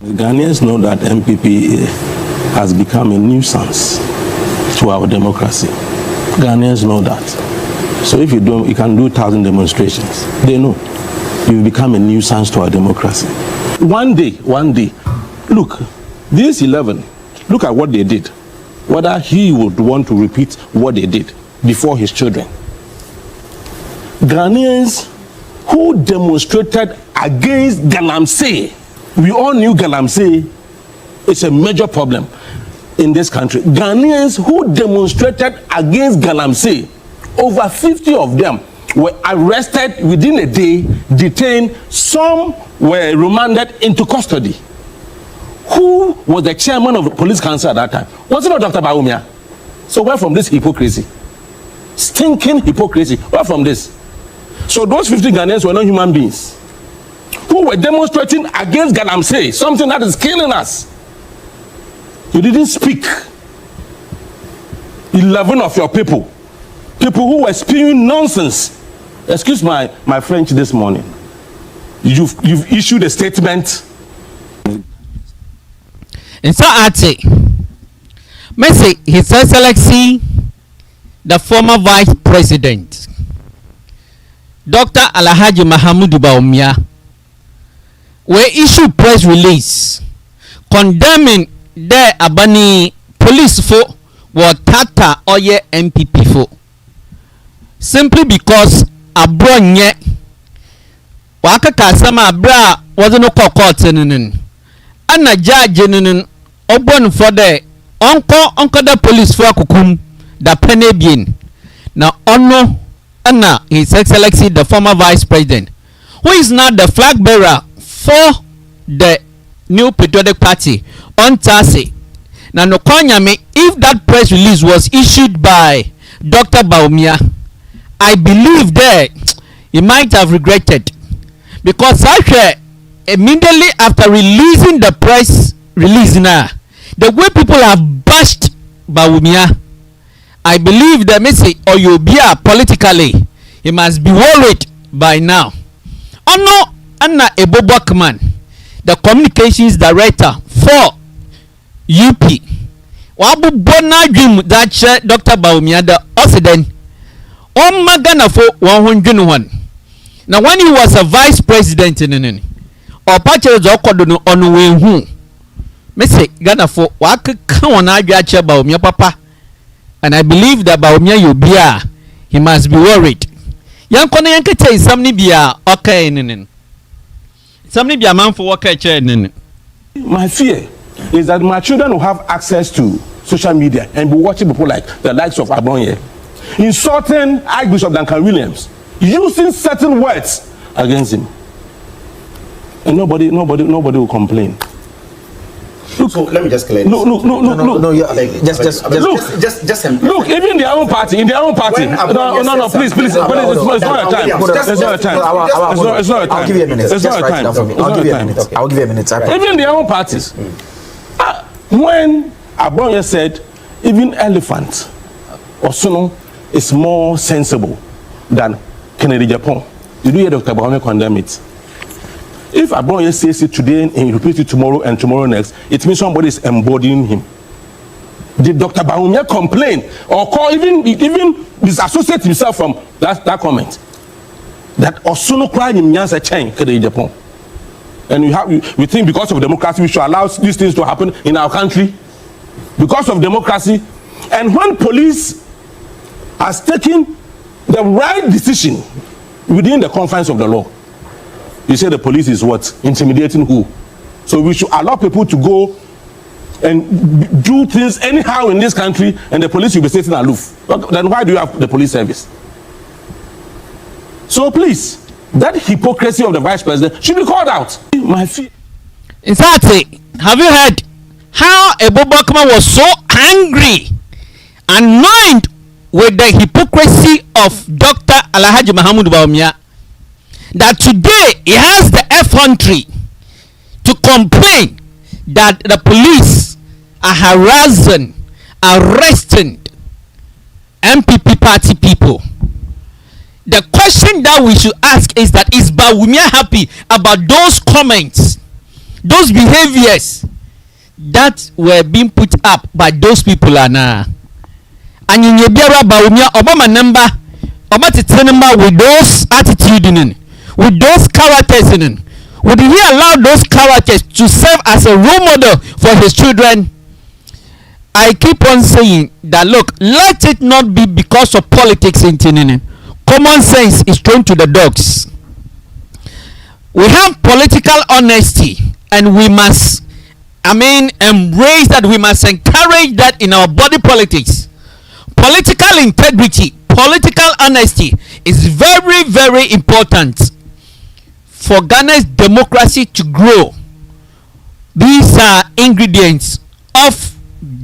Ghanaians know that MPP has become a nuisance to our democracy. Ghanaians know that. So if you can do 1,000 demonstrations. They know you've become a nuisance to our democracy. One day, look, these 11, look at what they did. Whether he would want to repeat what they did before his children. Ghanaians who demonstrated against Galamsey. We all knew Galamsey is a major problem in this country. Ghanaians who demonstrated against Galamsey, over 50 of them were arrested within a day, detained, some were remanded into custody. Who was the chairman of the police council at that time? Was it not Dr. Bawumia? So where from this hypocrisy? Stinking hypocrisy. Where from this? So those 50 Ghanaians were not human beings who were demonstrating against Galamsey, something that is killing us. You didn't speak. 11 of your people who were spewing nonsense. Excuse my French this morning. You've issued a statement. And so I say, Messi, His Excellency, the former Vice President, Dr. Alhaji Mahamudu Bawumia, will issue press release condemning the Abani police for what Tata or ye MPP for, simply because Abronye waka kasama abra wasn't no court and a judge in open for the uncle the police for kukum the penebien now honor Anna His Excellency the former Vice President, who is now the flag bearer for the New Patriotic Party on Thursday. Now no me if that press release was issued by Dr. Bawumia, I believe that he might have regretted, because actually immediately after releasing the press release now, the way people have bashed Bawumia, I believe that Messi or Yobia politically, he must be worried by now. Ono Anna Buckman, the communications director for UP, Wabu Bona dream that Dr. Bawumia the Occident on Magana for 101. Now when he was a vice president in or patches on way who Messi Ghana for Waka Kawana Bawumia Papa. And I believe that Bawumia Yobia, he must be worried. Young Kona Yankete is somebody be okay in somebody be a man for work. My fear is that my children will have access to social media and be watching people like the likes of Abronye insulting Archbishop Duncan Williams, using certain words against him, and nobody will complain. Look, so let me just clear. No. You're like, just look. Even in their own party. No. Please. It's not a time. It's not a time. I'll give you a minute. It's not a time. I'll give you a minute. Even in their own parties. When Abronye said, even elephant or Suno is more sensible than Kennedy Japan. Did you hear Dr. Bawumia condemn it? If Abronye says it today and he repeats it tomorrow and tomorrow next, it means somebody is embodying him. Did Dr. Bawumia complain or call even disassociate himself from that comment? That Osuno crying in Nyansa chain Kennedy Japan. And we think because of democracy we should allow these things to happen in our country? Because of democracy? And when police has taken the right decision within the confines of the law, you say the police is what? Intimidating who? So we should allow people to go and do things anyhow in this country and the police will be sitting aloof. Then why do you have the police service? So please, that hypocrisy of the vice president should be called out. My fear. Exactly. Have you heard how Buckman was so angry, annoyed with the hypocrisy of Dr. Alhaji Mahamudu Bawumia, that today he has the effrontery to complain that the police are harassing, arresting MPP party people. The question that we should ask is that is Bawumia happy about those comments those behaviors that were being put up by those people are now. And in Yebiara Bawumia, Obama number, Obama with those attitudes in, with those characters in. Would he allow those characters to serve as a role model for his children? I keep on saying that, look, let it not be because of politics in Tininin. Common sense is thrown to the dogs. We have political honesty, and we must, embrace that. We must encourage that in our body politics. Political integrity, political honesty is very, very important for Ghana's democracy to grow. These are ingredients of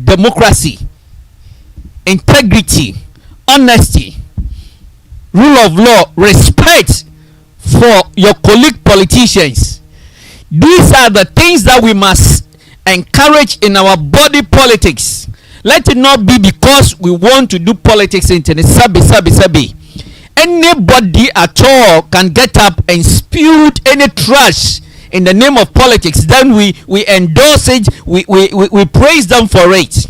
democracy: integrity, honesty, rule of law, respect for your colleague politicians. These are the things that we must encourage in our body politics. Let it not be because we want to do politics in sabi. Anybody at all can get up and spew any trash in the name of politics. Then we endorse it, we praise them for it.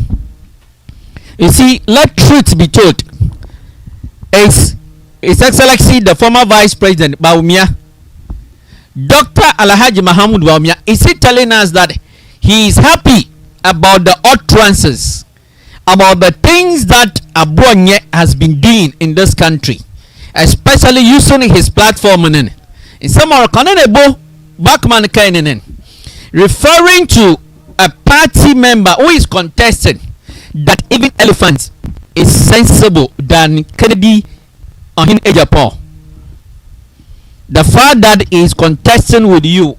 You see, let truth be told. His Excellency the former Vice President Bawumia, Dr. Alhaji Mahamudu Bawumia, is he telling us that he is happy about the utterances, about the things that Abronye has been doing in this country, especially using his platform in some are Buckman referring to a party member who is contesting that even elephant is sensible than Kennedy in Japan. The fact that he is contesting with you,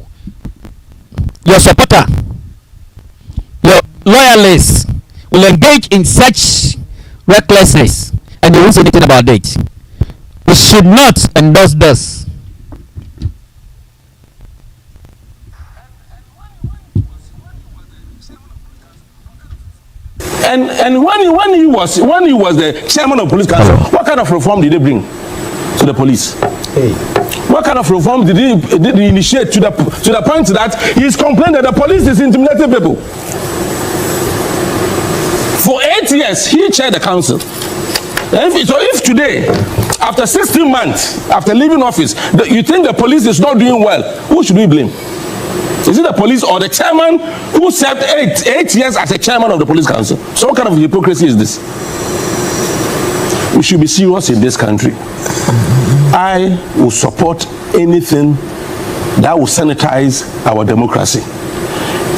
your supporter, your loyalists will engage in such recklessness, and they won't say anything about it. We should not endorse this. And when he was the chairman of police council, what kind of reform did they bring to the police? Hey. What kind of reform did he initiate to the point that he is complaining that the police is intimidating people? For 8 years, he chaired the council. If today, after 16 months, after leaving office, you think the police is not doing well, who should we blame? Is it the police or the chairman who served eight years as a chairman of the police council? So what kind of hypocrisy is this? We should be serious in this country. I will support anything that will sanitize our democracy.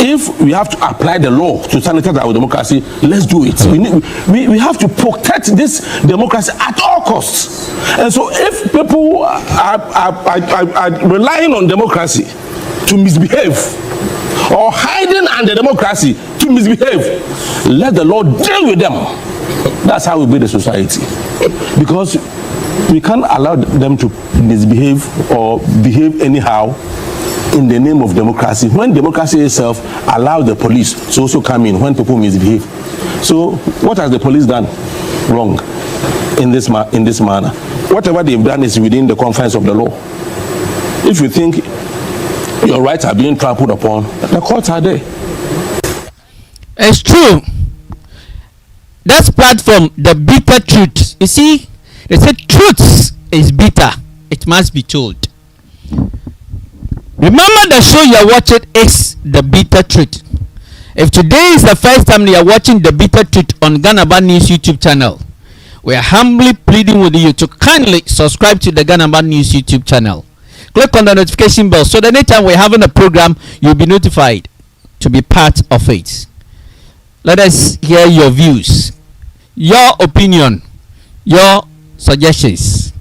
If we have to apply the law to sanitize our democracy, let's do it. We have to protect this democracy at all costs. And so if people are relying on democracy to misbehave, or hiding under democracy to misbehave, let the law deal with them. That's how we build a society. Because we can't allow them to misbehave or behave anyhow in the name of democracy, when democracy itself allows the police to also come in when people misbehave. So what has the police done wrong in this manner? Whatever they've done is within the confines of the law. If you think your rights are being trampled upon, the courts are there. It's true. That's platform, the bitter truth. You see, they say truth is bitter. It must be told. Remember, the show you're watching is The Bitter Truth. If today is the first time you're watching The Bitter Truth on Ghana Bad News YouTube channel, we are humbly pleading with you to kindly subscribe to the Ghana Bad News YouTube channel. Click on the notification bell so that anytime we're having a program, you'll be notified to be part of it. Let us hear your views, your opinion, your suggestions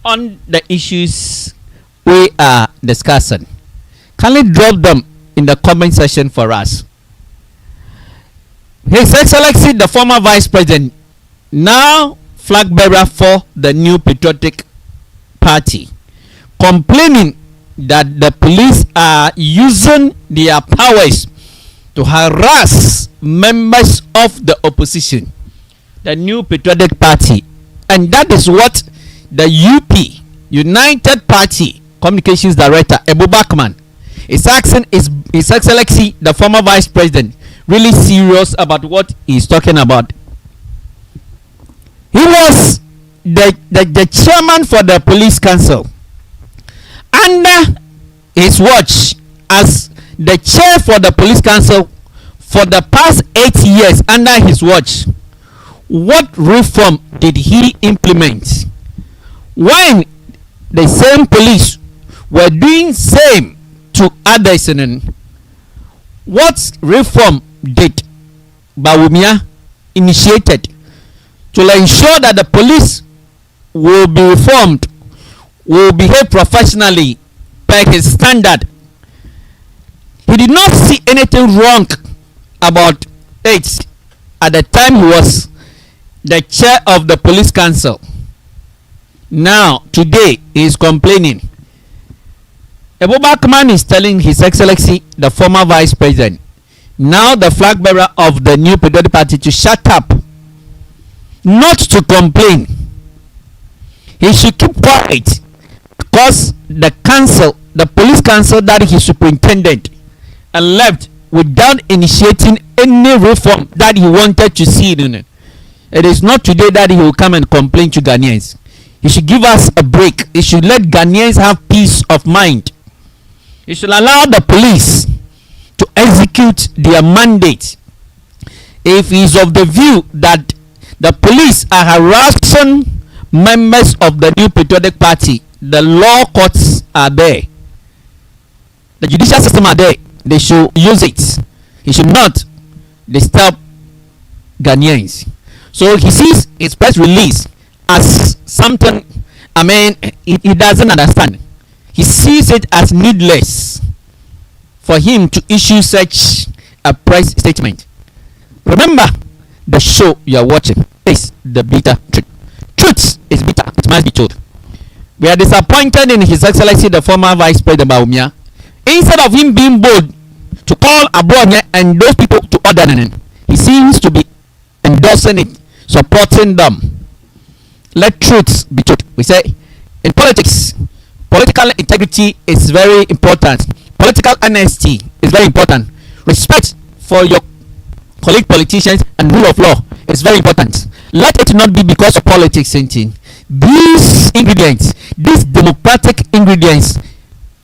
on the issues we are discussing. Kindly drop them in the comment section for us. His Excellency the former Vice President, now flag bearer for the New Patriotic Party, complaining that the police are using their powers to harass members of the opposition, the New Patriotic Party. And that is what the UP, United Party Communications Director, Buckman, is asking His Excellency, the former Vice President, really serious about what he's talking about. He was the chairman for the police council. Under his watch as the chair for the police council for the past 8 years, under his watch, what reform did he implement? When the same police were doing same to others, what reform did Bawumia initiated to ensure that the police will be reformed, will behave professionally per his standard? He did not see anything wrong about it at the time he was the chair of the police council. Now, today, he is complaining. Buckman is telling His Excellency, the former Vice President, now the flag bearer of the new Patriotic Party, to shut up, not to complain. He should keep quiet, because the council, the police council that he superintended and left without initiating any reform that he wanted to see in it. It is not today that he will come and complain to Ghanaians. He should give us a break. He should let Ghanaians have peace of mind. He should allow the police to execute their mandate. If he is of the view that the police are harassing members of the new Patriotic Party, the law courts are there, the judicial system are there, they should use it. He should not disturb Ghanaians. So he sees his press release as something, he doesn't understand. He sees it as needless for him to issue such a press statement. Remember, the show you are watching is the bitter truth. Truth is bitter, it must be told. We are disappointed in His Excellency, the former Vice President Bawumia. Instead of him being bold to call Abronye and those people to order, he seems to be endorsing it, supporting them. Let truth be truth. We say in politics, political integrity is very important. Political honesty is very important. Respect for your colleague politicians and rule of law is very important. Let it not be because of politics. These ingredients, these democratic ingredients,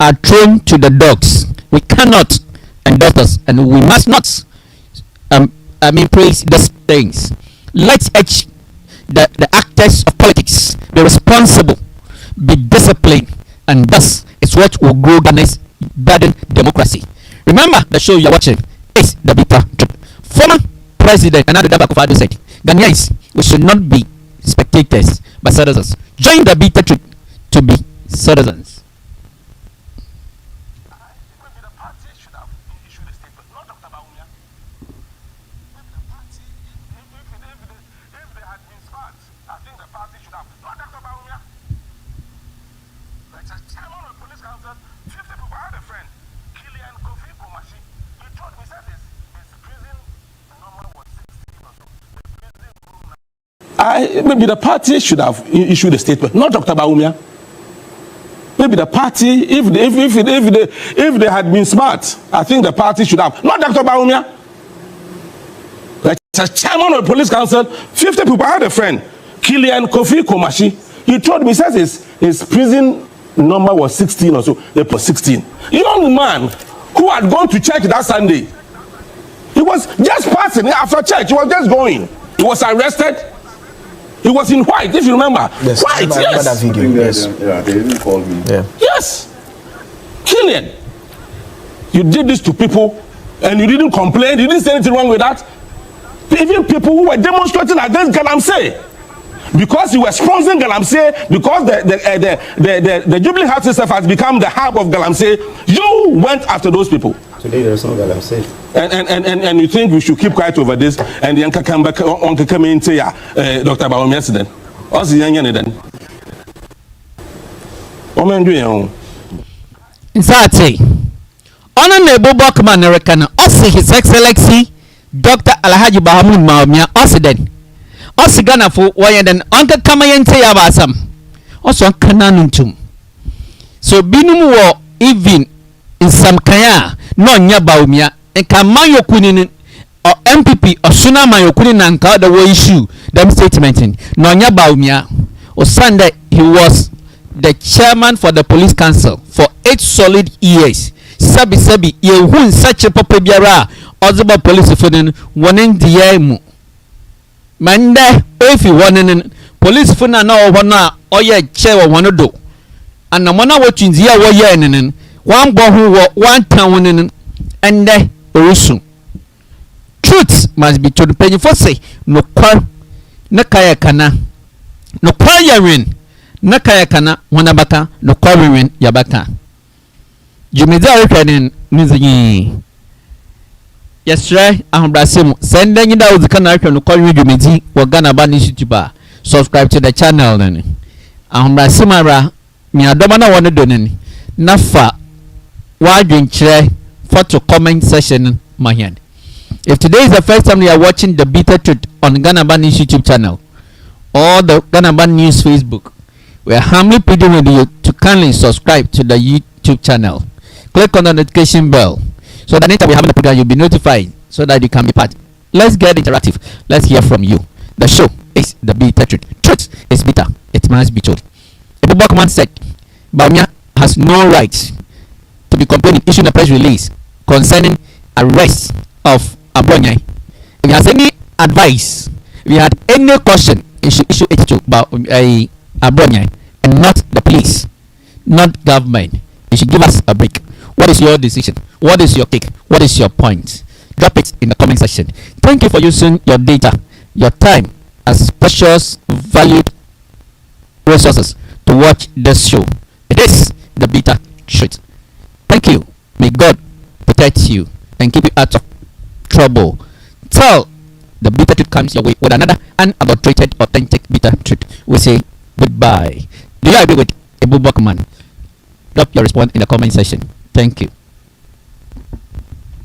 are thrown to the dogs. We cannot endorse this, and we must not praise these things. Let each the actors of politics be responsible, be disciplined, and thus is what will grow Ghana's budding democracy. Remember, the show you are watching is the bitter truth. Former President Nana Akufo-Addo said, Ghanaians, we should not be spectators but citizens. Join the bitter truth to be citizens. Maybe the party should have issued a statement, not Dr. Bawumia. Maybe the party, if they had been smart, I think the party should have, not Dr. Bawumia. Like as chairman of the police council, 50 people. I had a friend, Kilian Kofi Komashi. He told me, he says his prison number was 16 or so. They put 16. Young man who had gone to church that Sunday. He was just passing after church. He was just going. He was arrested. He was in white, if you remember. Yes, white, I remember that video. Yes. Yeah, they even called me. Yeah. Yes. Killian, you did this to people and you didn't complain. You didn't say anything wrong with that. Even people who were demonstrating against Galamsey, because you were sponsoring Galamsey, because the Jubilee House itself has become the hub of Galamsey, you went after those people. Today there's no Galamsey. And you think we should keep quiet over this and the Yanka come back on to come in say Dr. Bawumia then. What's the young then? What man do you? Insati. Honorable Buckman American, also His Excellency Dr. Alhaji Bawumia Osiden. Osigana for why then Uncle Kamayente Yabasam. Also Kananuntum. So Binum war even in some kaya no nya Bawumia nka mayokuni or MPP or suna mayokuni na nka the way issue them statement no nya Bawumia or Sunday he was the chairman for the police council for 8 solid years. Sabi ye hun such a papa biara ozoba police for den wonen die mu mande if you wonen police for na wana oye che wono do and mona wo twinzia wo ye enen wan bo ho wan tan wonen ende orusu. Truth must be told. Penny for say no kwa na kaya kana no kwa yawin na kaya kana wana baka no kwa win yabaka jumedi a rekwadin nizi yesre ahombrasem send any da uzika na rekwa no kwa jumedi wo Ghana ba ni YouTuber subscribe to the channel nani ahombrasem ara mi adoma na wona do nani nafa wadwen kire photo comment section mahian. If today is the first time you are watching the Bitter Truth on Ghana Ban News YouTube channel or the Ghana Ban News Facebook, we are humbly pleading with you to kindly subscribe to the YouTube channel. Click on the notification bell so that anytime we have a program, you'll be notified so that you can be part. Let's get interactive. Let's hear from you. The show is the Bitter Truth. Truth is bitter. It must be told. Buckman said, Bawumia has no right to be complaining, issuing a press release concerning arrest of Abronye. If he has any advice, if he had any question, he should issue it to Abronye and not the police, not government. He should give us a break. What is your decision? What is your take? What is your point? Drop it in the comment section. Thank you for using your data, your time as precious, valued resources to watch this show. It is the Bitter Truth. Thank you. May God protect you and keep you out of trouble till the Bitter Truth comes your way with another unadulterated, authentic Bitter Truth. We say goodbye. Do you agree with Buckman? Drop your response in the comment section. Thank you.